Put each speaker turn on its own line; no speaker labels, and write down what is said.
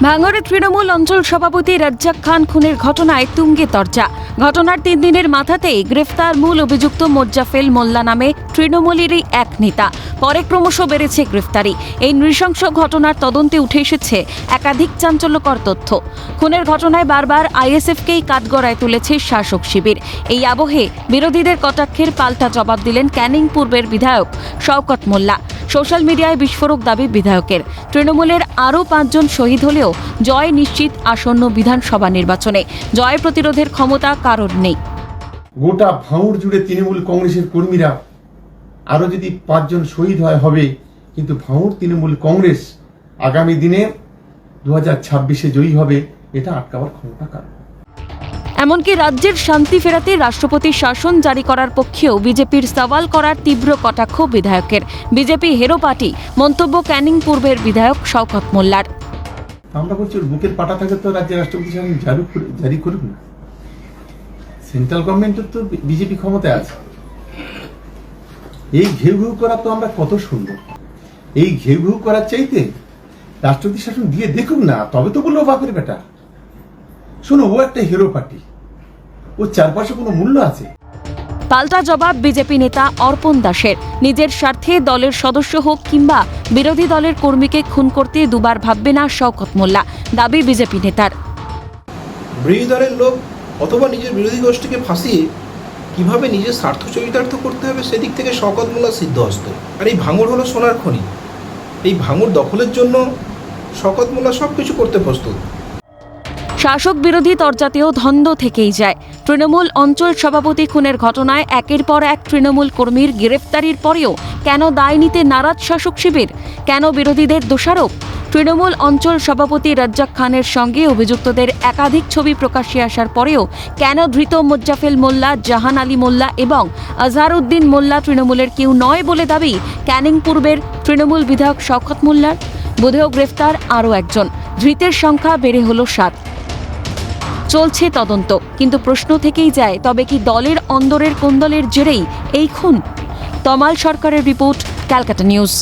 ভাঙড়ে তৃণমূল অঞ্চল সভাপতি রাজ্জাক খান খুনের ঘটনায় তুঙ্গে তরজা। ঘটনার 3 দিনের মাথাতেই গ্রেফতার মূল অভিযুক্ত মোজ্জাফেল মোল্লা নামে তৃণমূলেরই এক নেতা। পরে ক্রমশ বেড়েছে গ্রেফতারি। এই নৃশংস ঘটনার তদন্তে উঠে এসেছে একাধিক চাঞ্চল্যকর তথ্য। খুনের ঘটনায় বারবার আইএসএফকেই কাঠগড়ায় তুলেছে শাসক শিবির। এই আবহে বিরোধীদের কটাক্ষের পাল্টা জবাব দিলেন ক্যানিং পূর্বের বিধায়ক শওকত মোল্লা। সোশ্যাল মিডিয়ায় বিস্ফোরক দাবি বিধায়কের। তৃণমূলের আরও 5 জন শহীদ হলেও জয় নিশ্চিত আসন্ন বিধানসভা নির্বাচনে। জয় প্রতিরোধের ক্ষমতা কারোর নেই।
গোটা ভাঙড় জুড়ে তৃণমূল কংগ্রেসের কর্মীরা আরো যদি 5 জন শহীদ হবে, কিন্তু ভাঙড় তৃণমূল কংগ্রেস আগামী দিনে 2026-এ জয়ী হবে, এটা আটকাবার ক্ষমতা কারণ।
এমনকি রাজ্যের শান্তি ফেরাতে রাষ্ট্রপতির শাসন জারি করার পক্ষেও বিজেপির সওয়াল করার তীব্র কটাক্ষ বিধায়কের। বিজেপি হেরো পার্টি মন্তব্য ক্যানিং পূর্বের বিধায়ক শওকত মোল্লার।
আমরা বলছি ওর বুকের পাটা থাকে তো রাজ্যের রাষ্ট্রপতি শাসন জারি করুক না। সেন্ট্রাল গভর্নমেন্টের তো বিজেপি ক্ষমতায় আছে। এই ঘেউ ঘেউ করা তো আমরা কত শুনবো। এই ঘেউ ঘেউ করার চাইতে রাষ্ট্রপতি শাসন দিয়ে দেখুক না, তবে তো বললো বাপের বেটা। শোনো, ও একটা হিরো পার্টি, ওর চারপাশে কোনো মূল্য আছে।
পাল্টা জবাব বিজেপি নেতা অর্পণ দাসের। নিজের স্বার্থে দলের সদস্য হোক কিংবা বিরোধী দলের কর্মীকে খুন করতে দুবার ভাববে না শওকত মোল্লা, দাবি বিজেপি নেতার।
বিরোধী দলের লোক অথবা নিজের বিরোধী গোষ্ঠীকে ফাঁসিয়ে কিভাবে নিজের স্বার্থ চরিতার্থ করতে হবে সেদিক থেকে শওকত মোল্লা সিদ্ধহস্ত। আর এই ভাঙড় হলো সোনার খনি। এই ভাঙড় দখলের জন্য শওকত মোল্লা সব কিছু করতে প্রস্তুত।
শাসক বিরোধী তরজাতেও ধন্দ থেকেই যায়। তৃণমূল অঞ্চল সভাপতি খুনের ঘটনায় একের পর এক তৃণমূল কর্মীর গ্রেফতারির পরেও কেন দায় নিতে নারাজ শাসক শিবির? কেন বিরোধীদের দোষারোপ? তৃণমূল অঞ্চল সভাপতি রাজ্জাক খানের সঙ্গে অভিযুক্তদের একাধিক ছবি প্রকাশ্যে আসার পরেও কেন ধৃত মোজ্জাফেল মোল্লা, জাহান আলী মোল্লা এবং আজহারউদ্দিন মোল্লা তৃণমূলের কেউ নয় বলে দাবি ক্যানিং পূর্বের তৃণমূল বিধায়ক শওকত মোল্লার? বুধেও গ্রেফতার আরও একজন, ধৃতের সংখ্যা বেড়ে হল 7। চলছে তদন্ত, কিন্তু প্রশ্ন থেকেই যায়, তবে কি দলের অন্দরের কোন্দলের জেরেই এই খুন? তমাল সরকারের রিপোর্ট, ক্যালকাটা নিউজ।